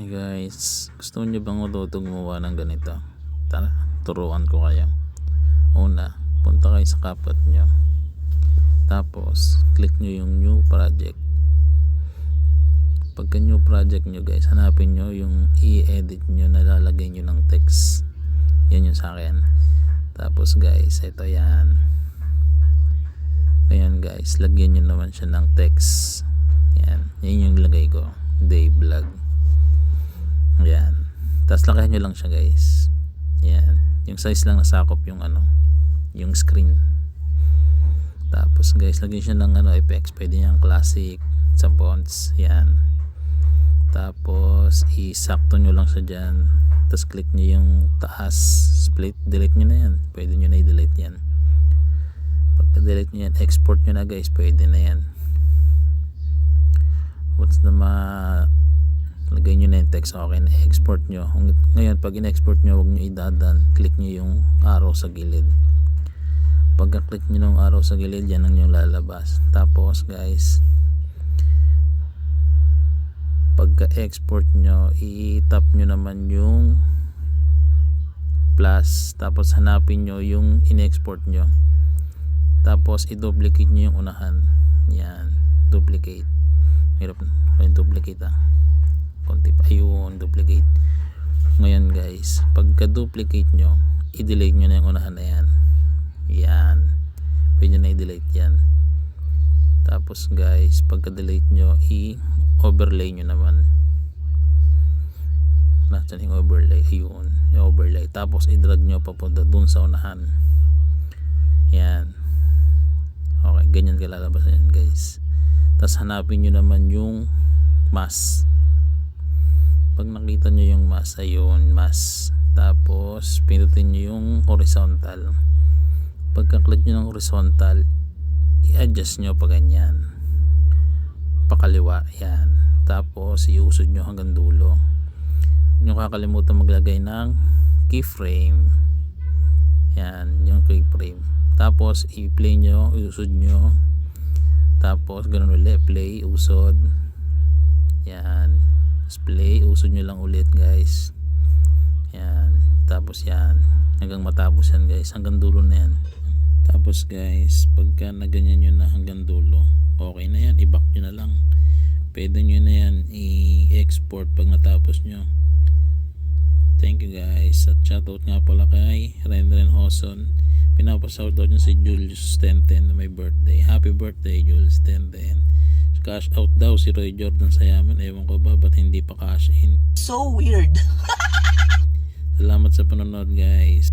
Hi guys, gusto niyo bang matutong gumawa ng ganito? Tara, turuan ko kayo. Una, punta kayo sa CapCut nyo. Tapos, click nyo yung new project. Pagka new project nyo guys, hanapin nyo yung i-edit nyo na lalagay nyo ng text. Yan yung sa akin. Tapos guys, ito yan. Ayan guys, lagyan nyo naman siya ng text. Yan yung lagay ko. Day vlog. Yan. Tapos lakayan nyo lang siya guys. Yan. Yung size lang nasakop yung yung screen. Tapos guys, lagyan siya ng effects. Pwede niyang classic sa fonts. Yan. Tapos isakto nyo lang siya dyan. Tapos click nyo yung taas. Split. Delete nyo na yan. Pwede nyo na i-delete yan. Pagka delete nyo yan, export nyo na guys. Pwede na yan. What's the lagay nyo na yung text, okay na, export nyo. Ngayon pag in-export nyo, huwag nyo idadan, click nyo yung arrow sa gilid. Pagka click nyo ng arrow sa gilid, yan ang yung lalabas. Tapos guys, pagka export nyo, i-tap nyo naman yung plus, tapos hanapin nyo yung in-export nyo, tapos i-duplicate nyo yung unahan. Yan, duplicate. Hirap na duplicate konti pa, ayun, duplicate. Ngayon guys, pagka duplicate nyo, i-delete nyo na yung unahan na yan. Yan, pwede na i-delete yan. Tapos guys, pagka delete nyo, i-overlay nyo naman. Nasaan yung overlay? Ayun, yung overlay. Tapos i-drag nyo papunta dun sa unahan. Yan, okay, ganyan kalalabas na yan guys. Tapos hanapin nyo naman yung mask. Pag nakita nyo yung mask, ayun, mask. Tapos pindutin nyo yung horizontal. Pagka-click nyo ng horizontal, i-adjust nyo pa ganyan, pakaliwa, yan. Tapos iusod nyo hanggang dulo. Huwag nyo kakalimutan maglagay ng keyframe. Yan, yung keyframe. Tapos i-play nyo, iusod nyo. Tapos ganun ulit, play, usod. Yan, play, usod nyo lang ulit guys. Yan, tapos yan, hanggang matapos yan guys, hanggang dulo na yan. Tapos guys, pagka naganyan nyo na hanggang dulo, okay na yan, i-back nyo na lang. Pwede nyo na yan i-export pag natapos nyo. Thank you guys. At shoutout nga pala kay Renren Hoson. Pinapashoutout nyo si Julius Tenten na may birthday. Happy birthday Julius Tenten. Cash out daw si Roy Jordan Sayaman. Ewan ko ba ba't hindi pa cash in. So weird. Salamat sa panonood guys.